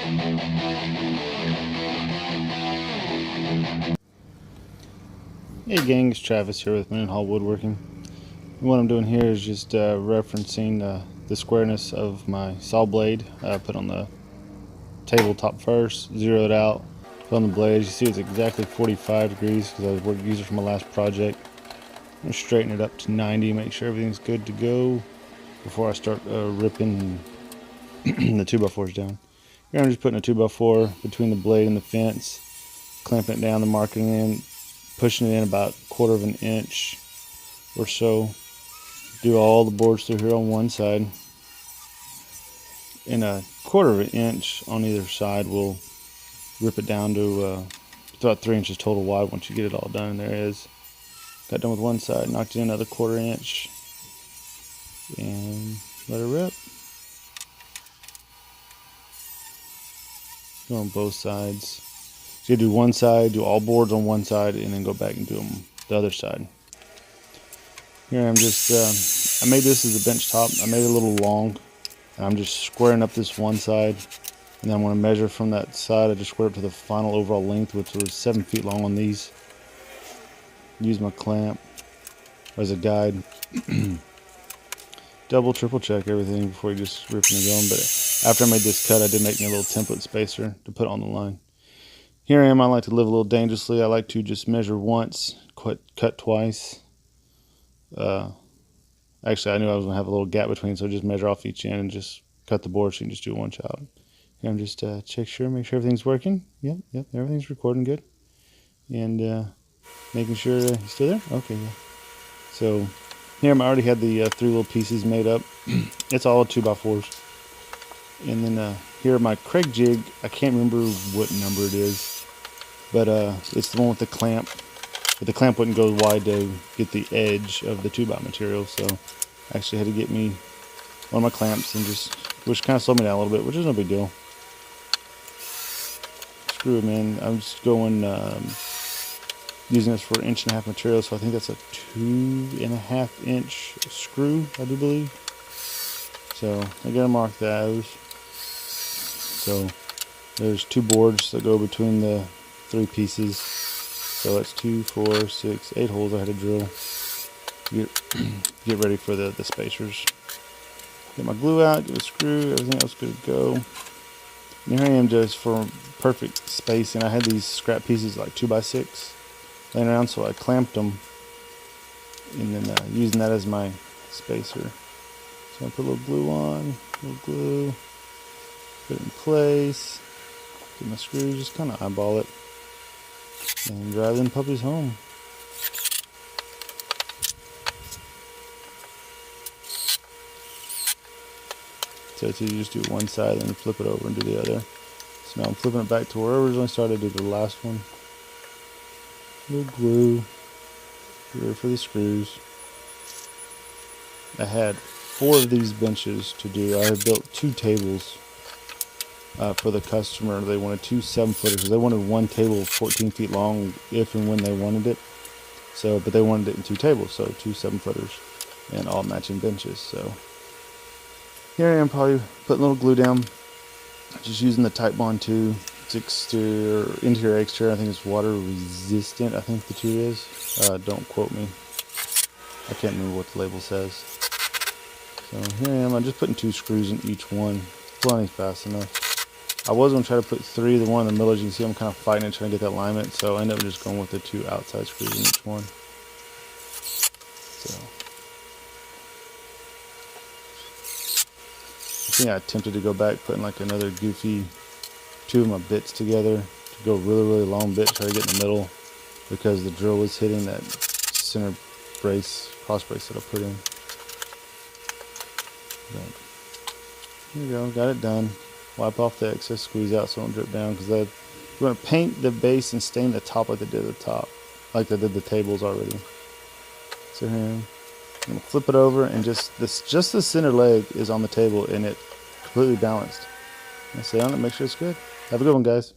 Hey gang, it's Travis here with Moon Hall Woodworking. And what I'm doing here is just referencing the squareness of my saw blade. I put on the tabletop first, zeroed out, put on the blade. You see it's exactly 45 degrees because I was using it for my last project. I'm going to straighten it up to 90, make sure everything's good to go before I start ripping the 2x4s down. Here I'm just putting a 2x4 between the blade and the fence, clamping it down, the marking in, pushing it in about 1/4 of an inch or so. Do all the boards through here on one side, and 1/4 of an inch on either side. We'll rip it down to about 3 inches total wide once you get it all done. And there it is. Got done with one side, knocked in another 1/4 inch, and let it rip. Go on both sides. So you do one side, do all boards on one side, and then go back and do them the other side. Here I'm just, I made this as a bench top. I made it a little long, and I'm just squaring up this one side. And then I'm going to measure from that side. I just squared up to the final overall length, which was 7 feet long on these. Use my clamp as a guide. Double, triple check everything before you just ripping and going. But after I made this cut, I did make me a little template spacer to put on the line. Here I am. I like to live a little dangerously. I like to just measure once, cut twice. Actually, I knew I was going to have a little gap between, so just measure off each end and just cut the board so you can just do one chop. Here I'm just make sure everything's working. Yep, everything's recording good. And making sure you're still there. Okay, yeah. So here I already had the 3 little pieces made up. It's all 2x4s. And then here are my Craig jig. I can't remember what number it is, but it's the one with the clamp. But the clamp wouldn't go wide to get the edge of the 2x material, so I actually had to get me one of my clamps, and which kind of slowed me down a little bit, which is no big deal. Screw them in. I'm just going using this for 1.5 inch material, so I think that's a 2.5 inch screw, I do believe. So I gotta mark those. So there's 2 boards that go between the 3 pieces. So that's 2, 4, 6, 8 holes I had to drill. Get ready for the spacers. Get my glue out, get a screw, everything else good to go. And here I am just for perfect spacing. I had these scrap pieces like 2x6 laying around, so I clamped them, and then using that as my spacer. So I put a little glue on, put it in place, get my screws, just kind of eyeball it, and drive them puppies home. So you just do one side and then flip it over and do the other. So now I'm flipping it back to where I originally started, do the last one. Little glue, here for the screws. I had 4 of these benches to do. I had built 2 tables for the customer. They wanted 2 7-footers. They wanted one table 14 feet long if and when they wanted it. So, but they wanted it in 2 tables, so 2 7-footers and all matching benches. So here I am, probably putting a little glue down, just using the Titebond 2. It's interior, exterior. I think it's water resistant. I think the 2 is. Don't quote me. I can't remember what the label says. So here I am. I'm just putting 2 screws in each one. Plenty fast enough. I was going to try to put 3. The one in the middle, as you can see, I'm kind of fighting it, trying to get that alignment. So I ended up just going with the 2 outside screws in each one. So I think I attempted to go back, putting like another goofy 2 of my bits together to go really long bit, try to get in the middle, because the drill was hitting that center brace, cross brace that I put in. But here we go, got it done. Wipe off the excess, squeeze out so it don't drip down, because you want to paint the base and stain the top like they did the top, like they did the tables already. So here I'm gonna flip it over, and just the center leg is on the table, and it completely balanced. And stay on it, make sure it's good. Have a good one, guys.